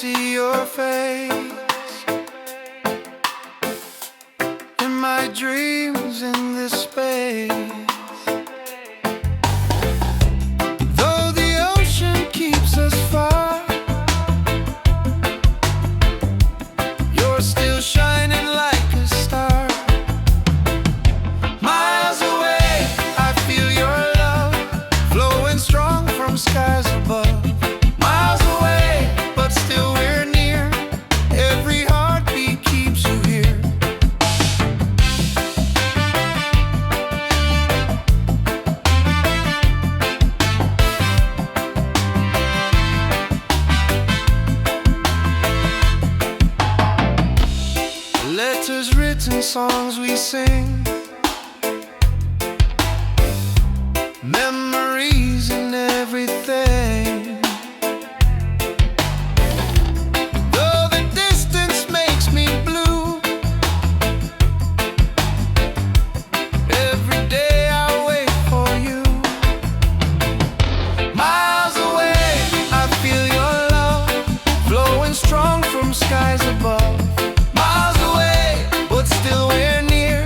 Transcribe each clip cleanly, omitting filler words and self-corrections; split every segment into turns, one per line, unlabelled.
see your face in my dreams in this space. Though the ocean keeps us far, you're still shining like a star. Miles away, I feel your love flowing strong from skies above. Miles away, but still we're near. Every heartbeat keeps you here. Letters written, songs we sing, memories and everything. Though the distance makes me blue, every day I wait for you. Miles away, I feel your love flowing strong from skies above. Miles away, but still we're near.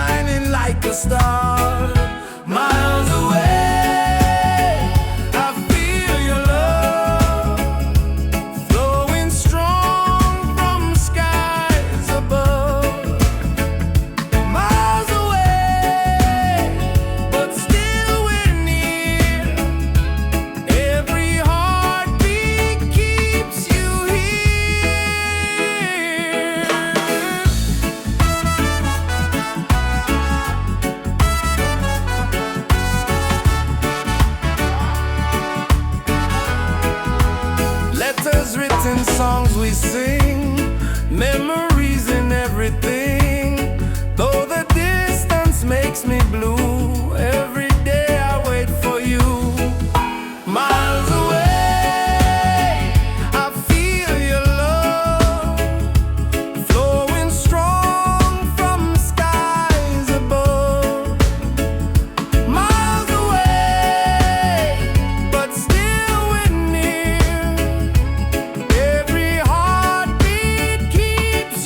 shining like a star. Miles away, I feel your love flowing strong from skies above. Miles away, but still we're near. Every heartbeat keeps you here. Letters written, songs we sing, memories in everything. Though the distance makes me blue, every day I wait for you. Miles away, I feel your love flowing strong from skies above. Miles away, but still we're near. Every heartbeat keeps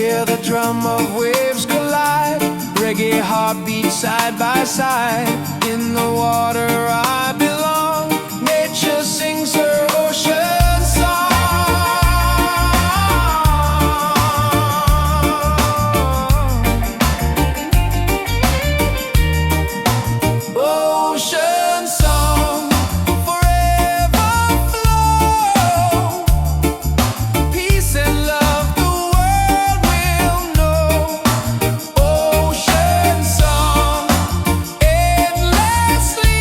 Hear the drum of waves collide, reggae heartbeat side by side. In the water I belong, nature sings her ocean song. Ocean song, forever flow. Peace and love the world will know. Ocean song, endlessly.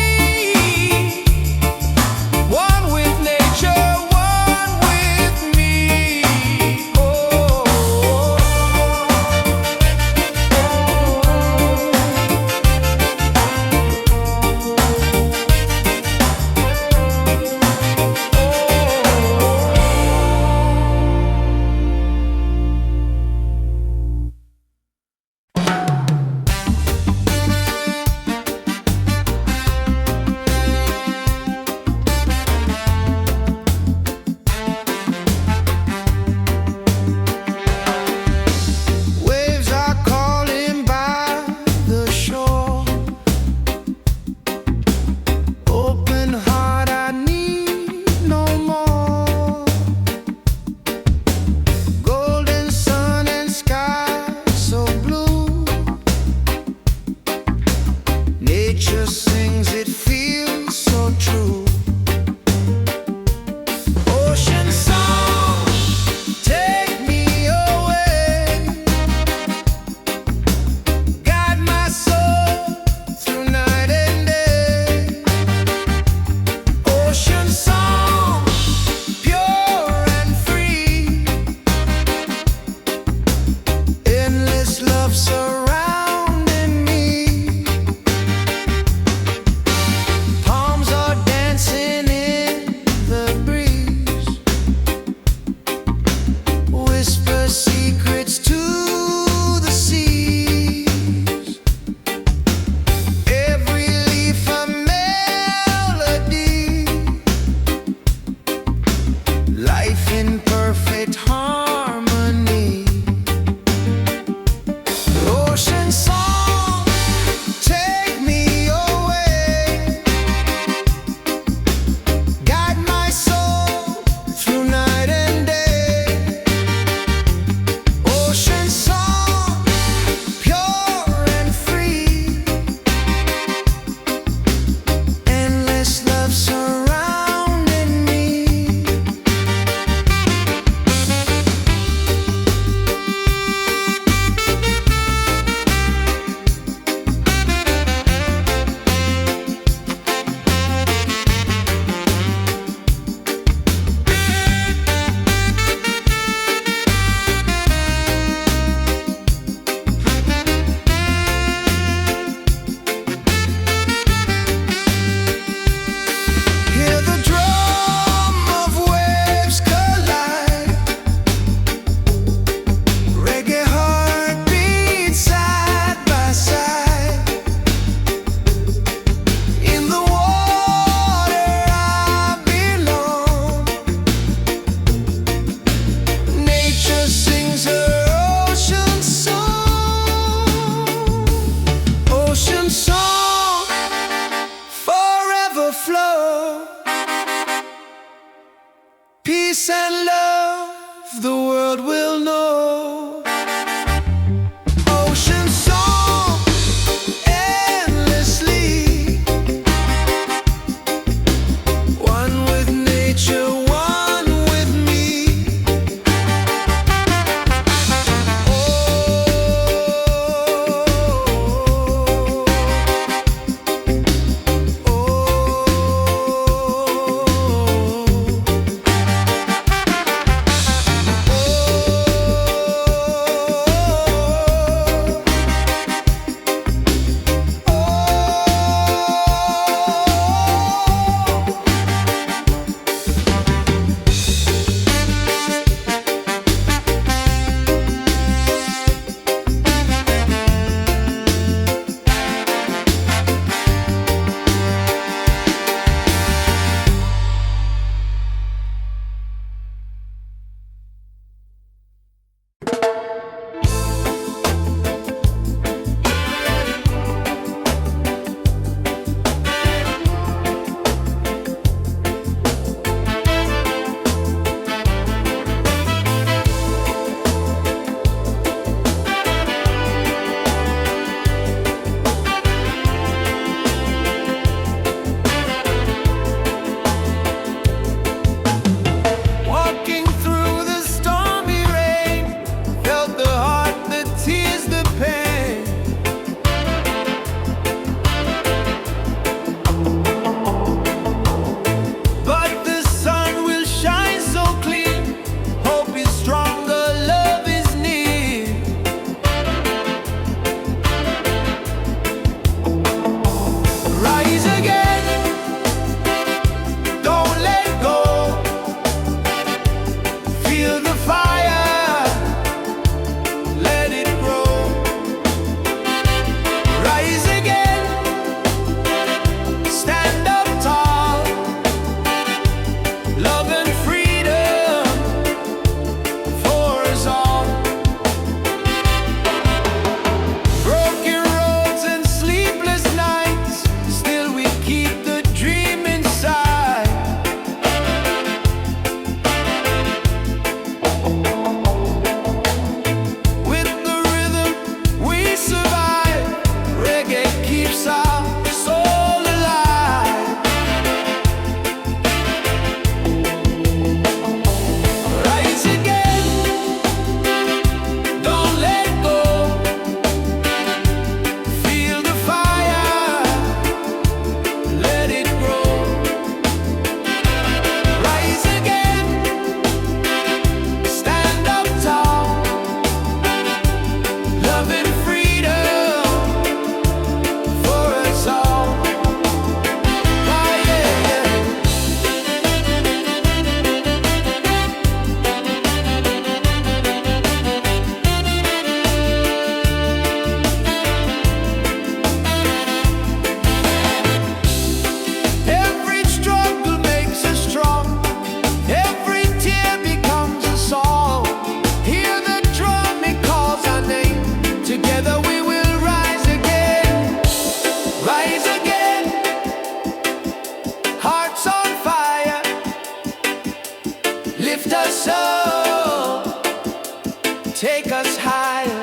take us higher.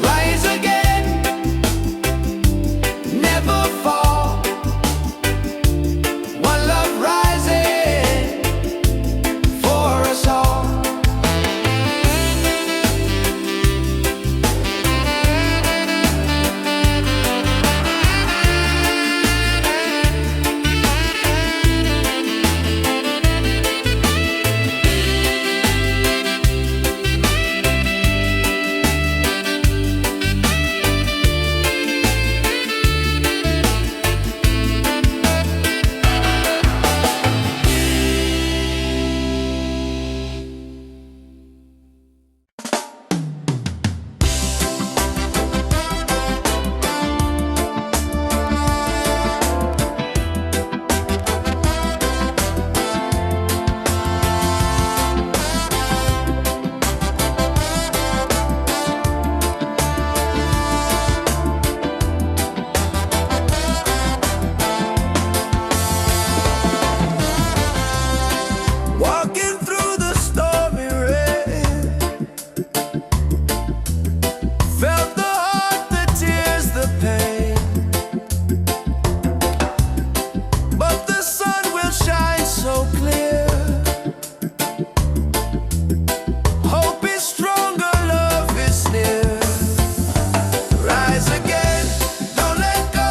Rise again, never fall. One love rising for us all. Walking through the stormy rain, felt the heart, the tears, the pain. But the sun will shine so clear. Hope is stronger, love is near. Rise again, don't let go.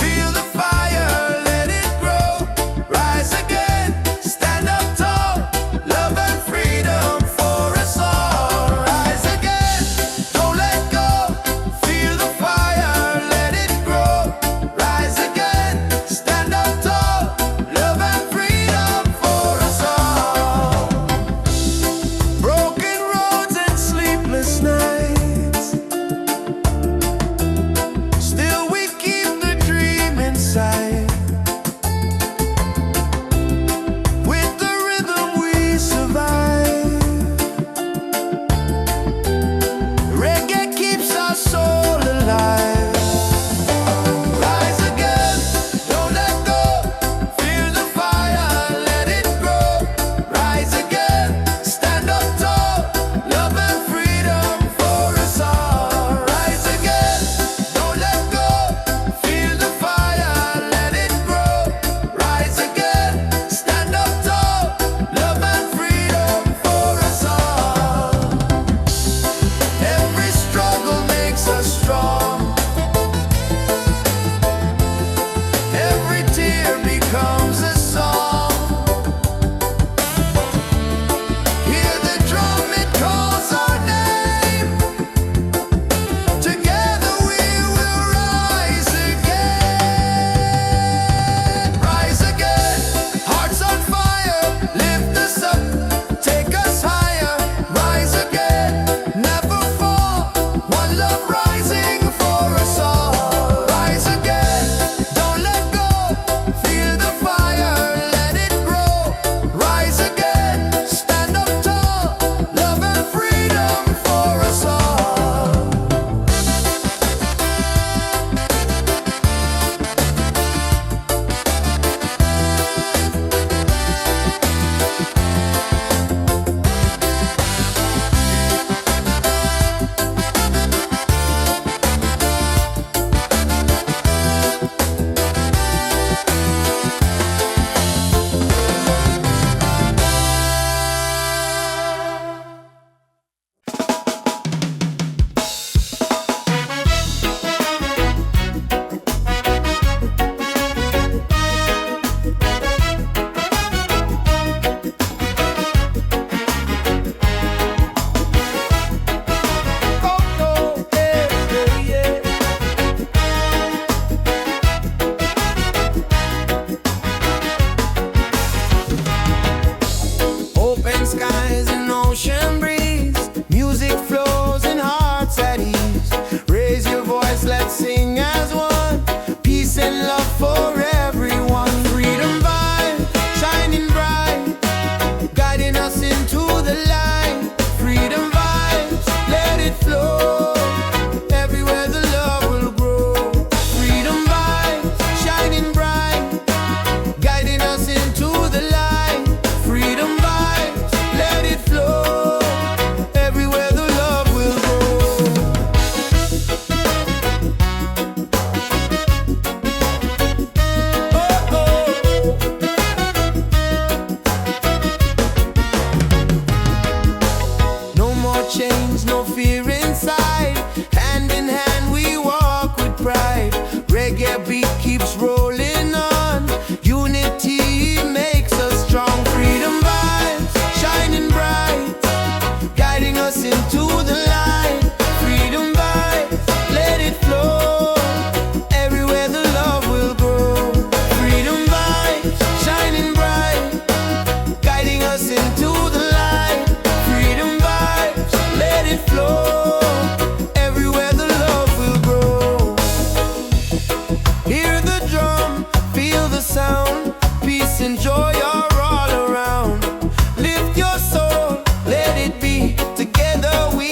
Feel the fire, let it grow. Rise again, stand up tall. Love and freedom for us all. Rise again, don't let go. Feel the fire, let it grow. Rise again, stand up tall. Love and freedom for us all. Broken roads and sleepless nights, still we keep the dream inside. With the rhythm we survive. Reggae keeps our soul alive. Rise again, don't let go. Feel the fire, let it grow. Rise again, stand up tall. Love and freedom for us all. Rise again, don't let go. Feel the fire, let it grow. Rise again, stand up tall. Love and freedom for us all. Every struggle makes us strong. Every tear becomes a song. Hear the drum, it calls our name. Together we will rise again. Rise again, hearts on fire. Lift us up, take us higher. Rise again, never fall. One love rising for us all. Rise again, don't let go. Feel the fire, let it grow. Rise again, stand up tall. Love and freedom for us all. Open skies and ocean breeze. Music flows and hearts at ease. Raise your voice, let's sing as one. Peace and love for everyone. Freedom vibe, shining bright, guiding us into the light. Freedom vibes, let it flow. Everywhere the love will grow. Freedom vibes, shining bright, guiding us into the light. Freedom vibes, let it flow. chains, no fear inside. Hand in hand we walk with pride. Reggae beat keeps rolling on. Unity makes us strong. Freedom vibes shining bright, guiding us into the light. Freedom vibes, let it flow. Everywhere the love will grow. Freedom vibes shining bright, guiding us into the light. Freedom vibes, let it flow. Everywhere the love will grow. Hear the drum, feel the sound. Peace and joy are all around. Lift your soul, let it be. Together we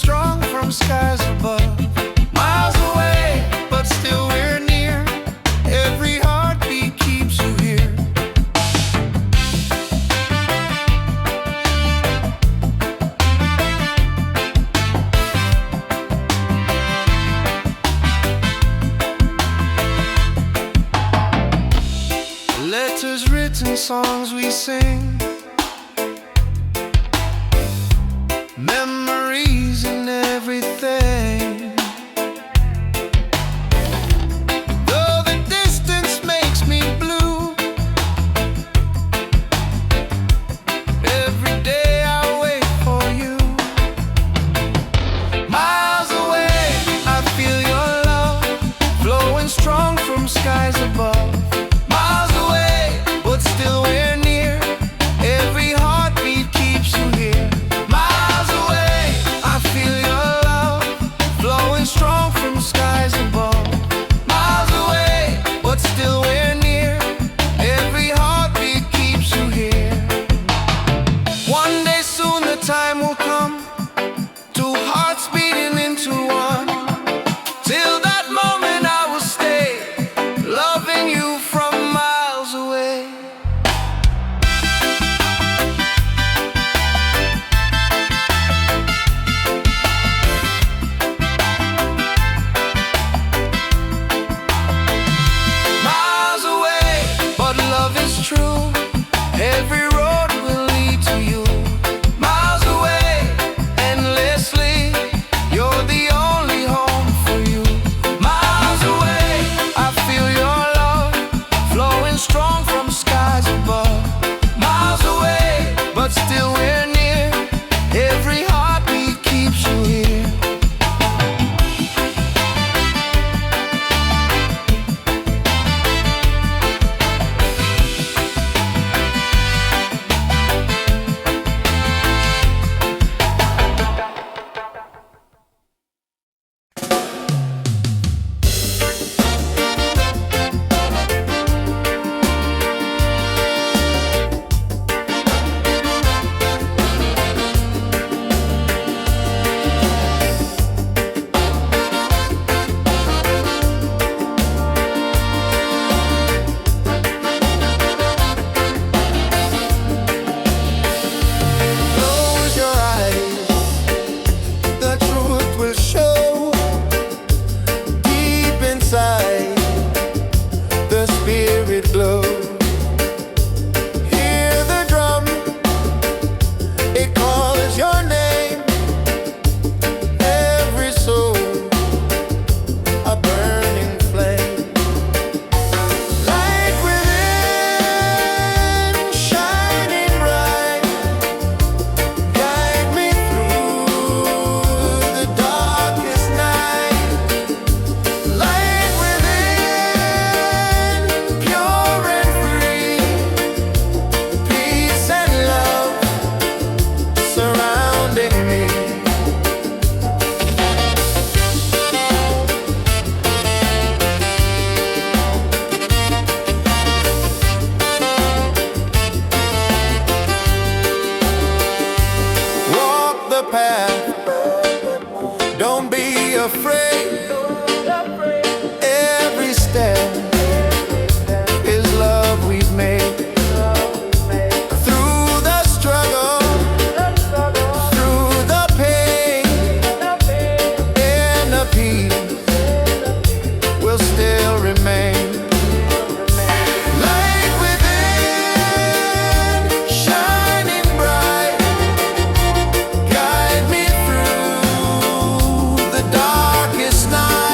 strong from skies above. Miles away, but still we're near. Every heartbeat keeps you here. Letters written, songs we sing, memories and everything. Though the distance makes me blue, every day I wait for you. Miles away, I feel your love flowing strong from skies above. Miles away, but still we're near. Every heartbeat keeps you here. Miles away, I feel your love flowing strong from skies above. Miles away, but still we're near. Every heartbeat keeps you here. One day soon the time will come, two hearts beating into one. Till that moment I will stay, loving you from miles away. Miles away, but love is true. Every road will lead to you. Miles away, endlessly, you're the only home for you. Miles away, I feel your love flowing strong from skies above. Miles away, but still we're near. Every heartbeat keeps you here. Close your eyes, the truth will show. Deep inside, the spirit glows. Hear the drum, it calls your name. Every soul, a burning flame. Light within, shining bright. Guide me through the darkest night. Light within, pure and free. Peace and love surrounding me. Walk the path, don't be afraid. Every step is love we've made. Through the struggle, through the pain, inner peace will still remain. Light within, shining bright. Guide me through the darkest night.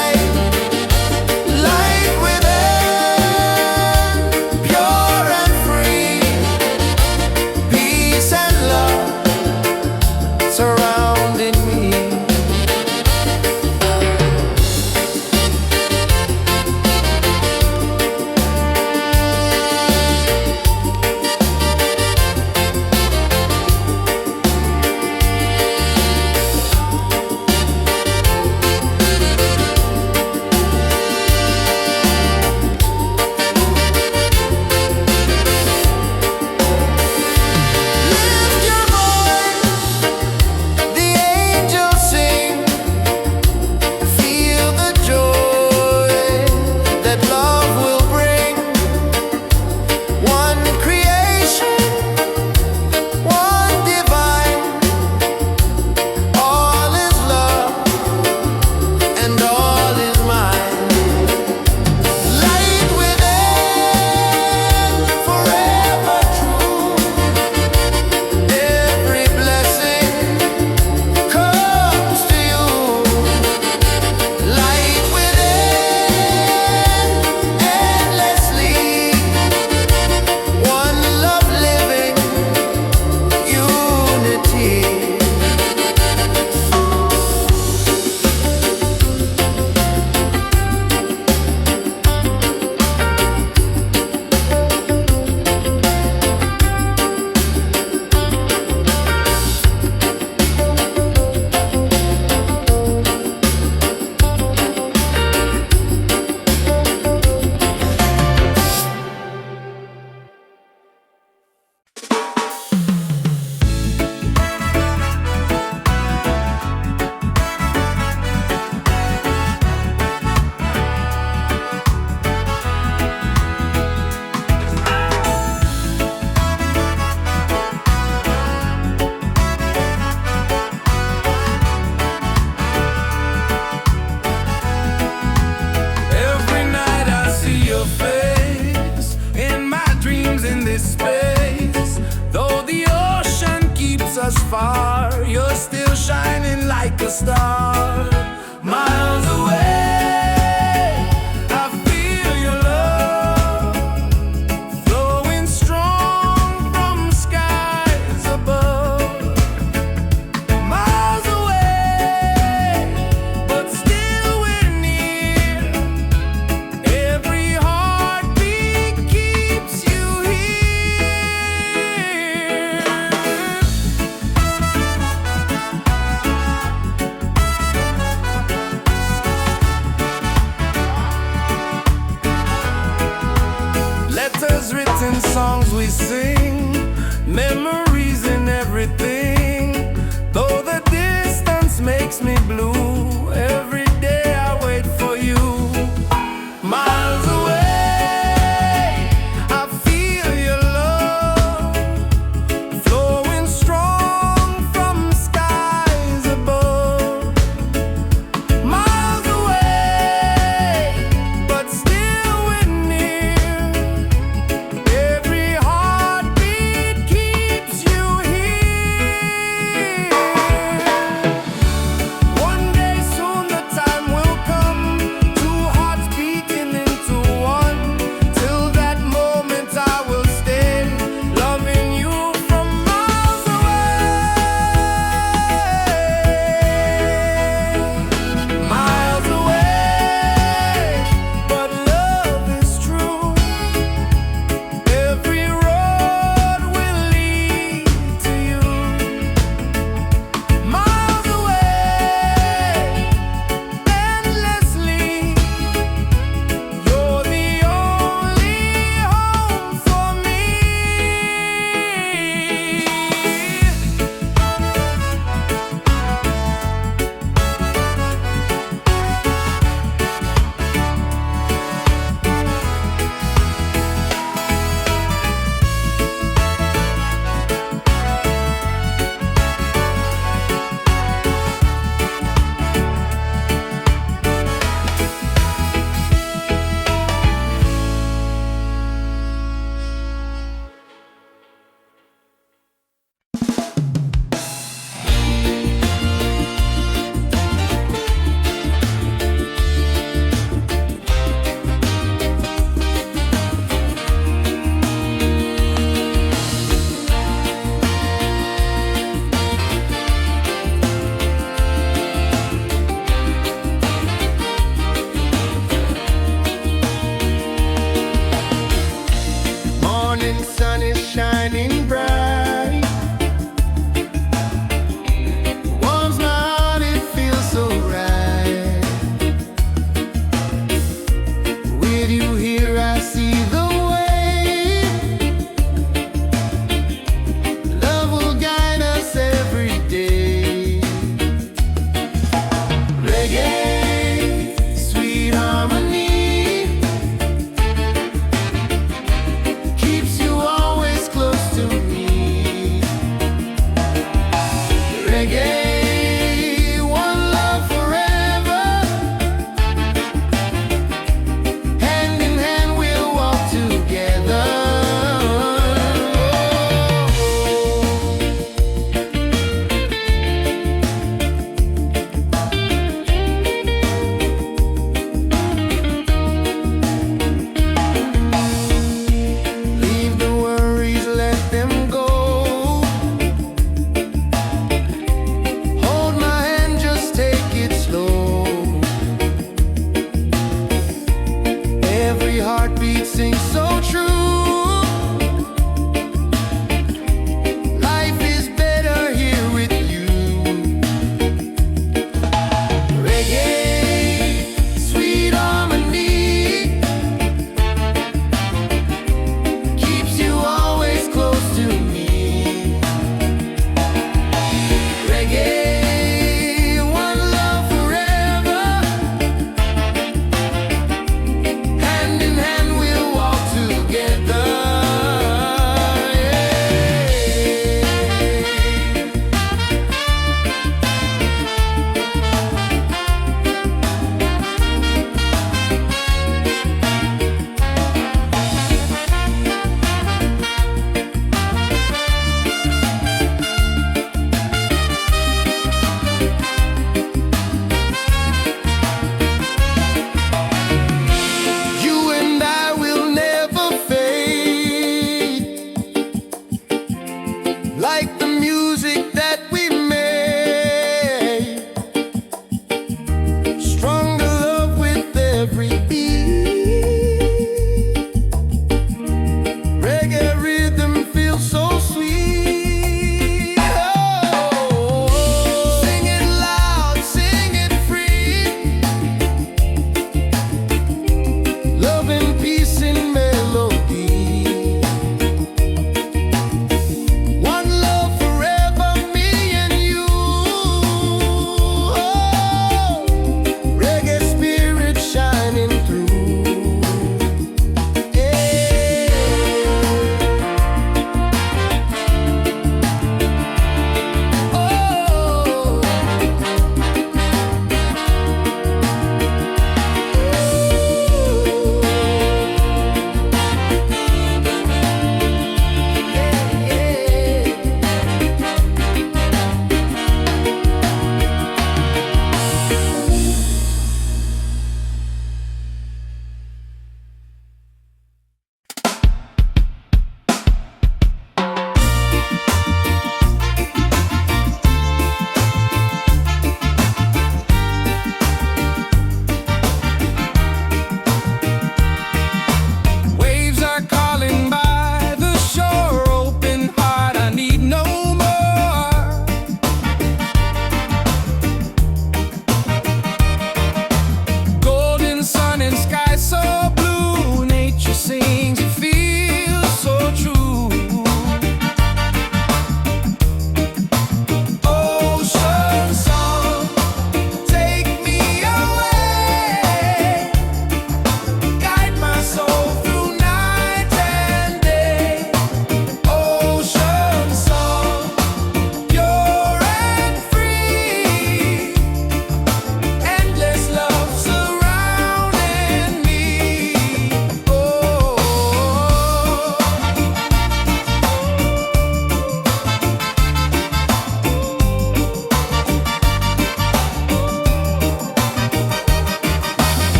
far, you're still shining like a star. Miles away, I feel your love flowing strong from skies above. Miles away, but still we're near. Every heartbeat keeps you here. Letters written, songs we sing, memories in everything. Though the distance makes me blue, every day I wait for you. Miles away, I feel your love flowing strong from skies above. Miles away, but still we're near. Every heartbeat keeps you here. One day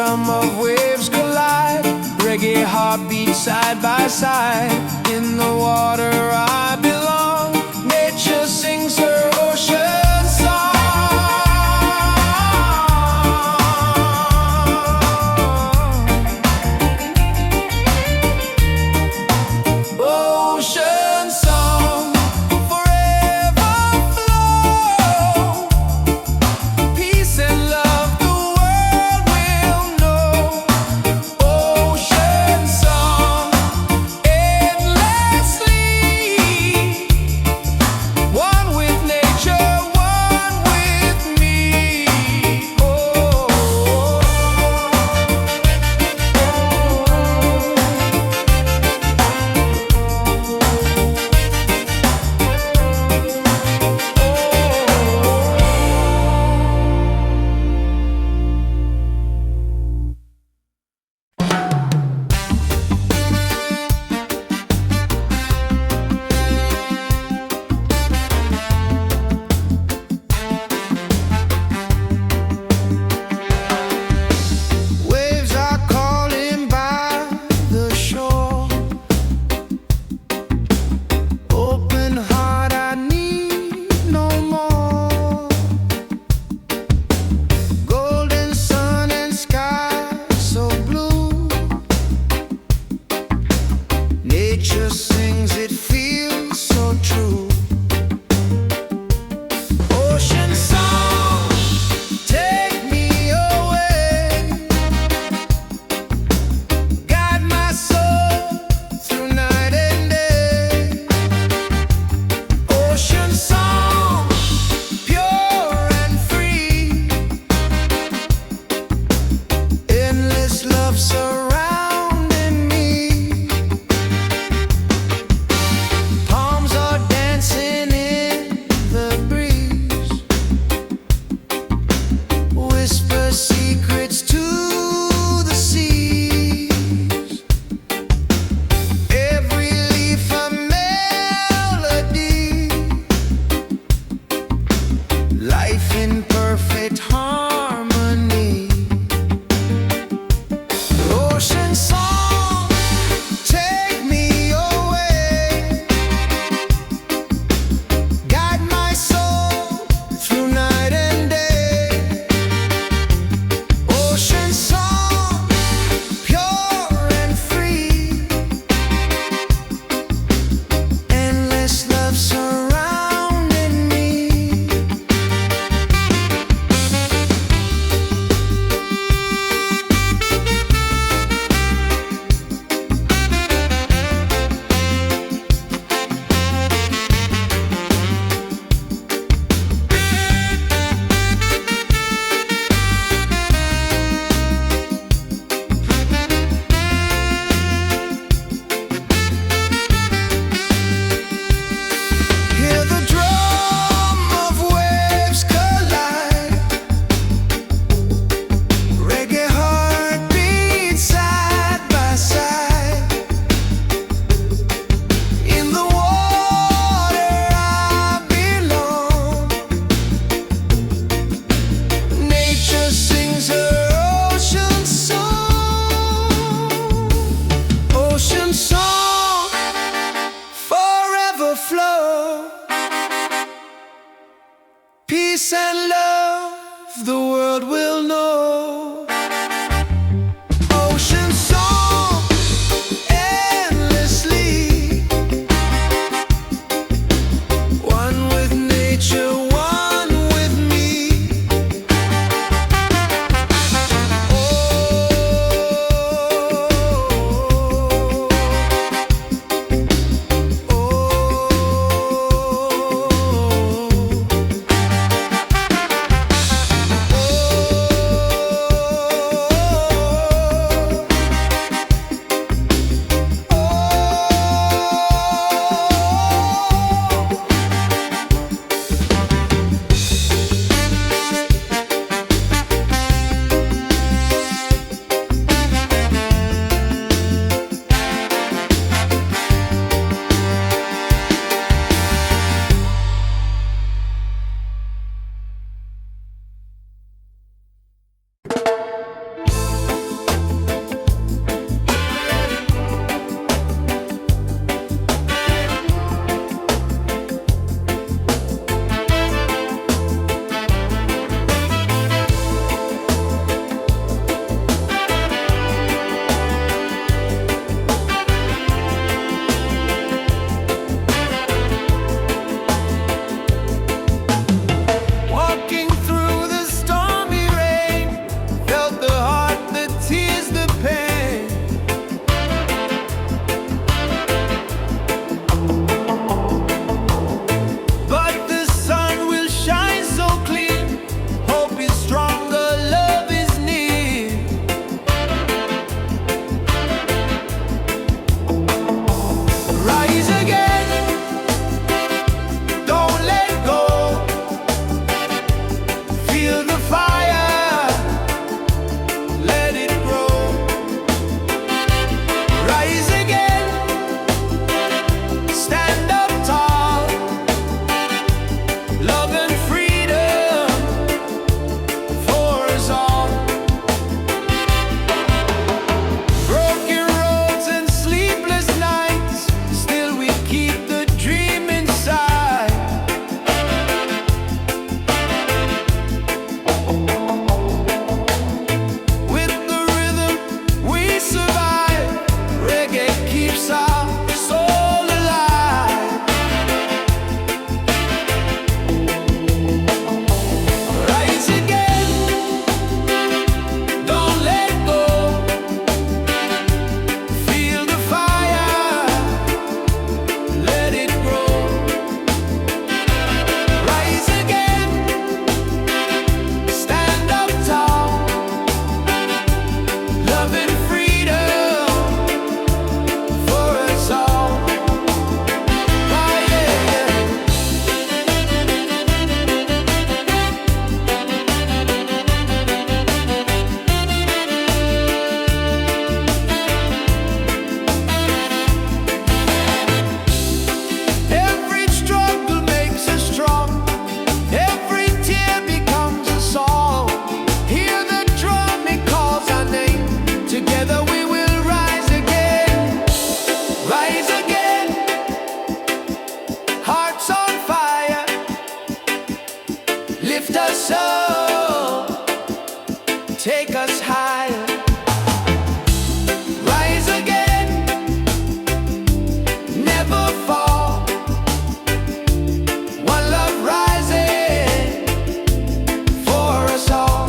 rhythm of waves collide. Reggae heartbeat side by side. In the water I belong. Nature sings her ocean song. Ocean song, forever flow. Peace and love the world will know. Ocean song, endlessly. One with nature, one with me. Oh. Waves are calling by the shore. Open heart, I need no more. Golden sun and sky so blue. Nature sings, it feels so true. Ocean song, take me away. Guide my soul through night and day. Ocean song, pure and free. Endless love surrounding me. Palms are dancing in the breeze. Whisper secrets to the seas. Every leaf a melody. Life in perfect harmony. Ocean song, take me away. Guide my soul through night and day. Ocean song, pure and free. Endless love surrounding me. Hear the drum of waves collide. Reggae heartbeat side by side. In the water I belong. Nature sings her ocean song. Ocean song, forever flow. Peace and love the world will know. Ocean song, endlessly. One with nature, one with me. Oh. Feel the fire, let it grow. Rise again, stand up tall. Love and freedom for us all. Broken roads and sleepless nights, still we keep the dream inside. With the rhythm we survive. Reggae keeps our soul alive. Rise again, don't let go. Feel the fire, let it grow. Rise again, stand up tall. Love and freedom for us all. Oh, yeah, yeah. Every struggle makes us strong. Every tear becomes a song. Hear the drum, it calls our name. Together we will rise again. Rise again. Hearts on fire. Lift us up. Take us higher. Rise again. Never fall. One love rising for us all.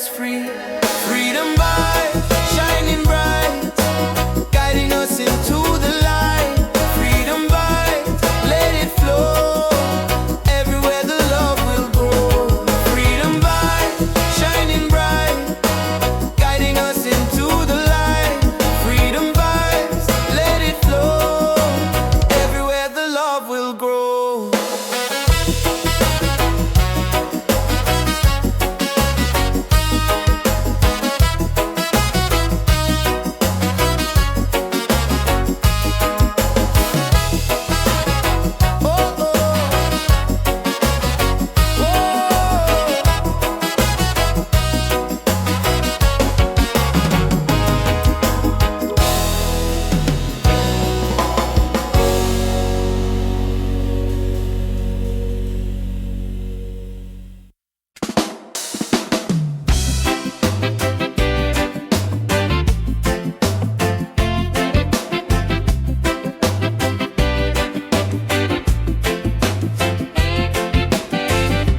us free. Freedom vibes shining bright, guiding us into the light. Freedom vibes, let it flow, everywhere the love will grow. Freedom vibes shining bright, guiding us into the light. Freedom vibes, let it flow, everywhere the love will grow.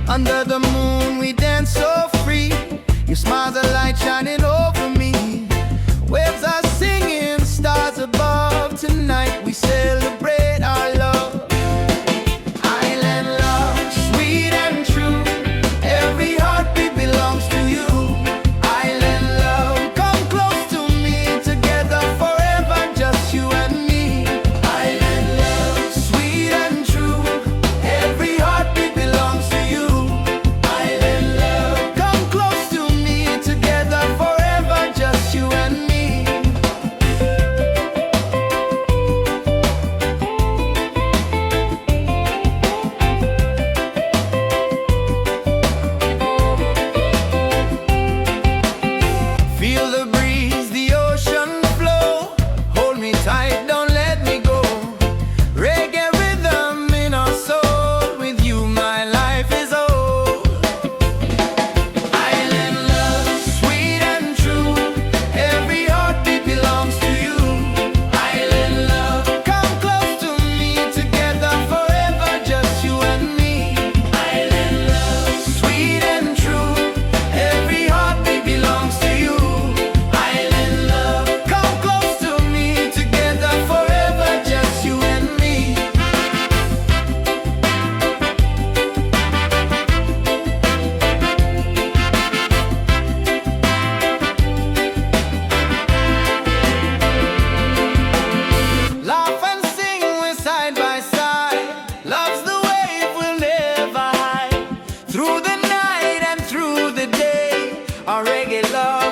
Under the moon we dance so free. Your smile's a light shining over me. Waves are singing, stars above. Tonight we celebrate our love. Island love, sweet and true. Every heartbeat belongs to you. Island love, come close to me. Together forever, just you and me. Island love, sweet and true. Every heartbeat belongs to you. Feel the breeze, the ocean flow. Hold me tight, don't let me go. Reggae rhythm in our soul. With you my life is old. Island love, sweet and true. Every heartbeat belongs to you. Island love, come close to me. Together forever, just you and me. Island love, sweet and true. Every heartbeat belongs to you. Our reggae love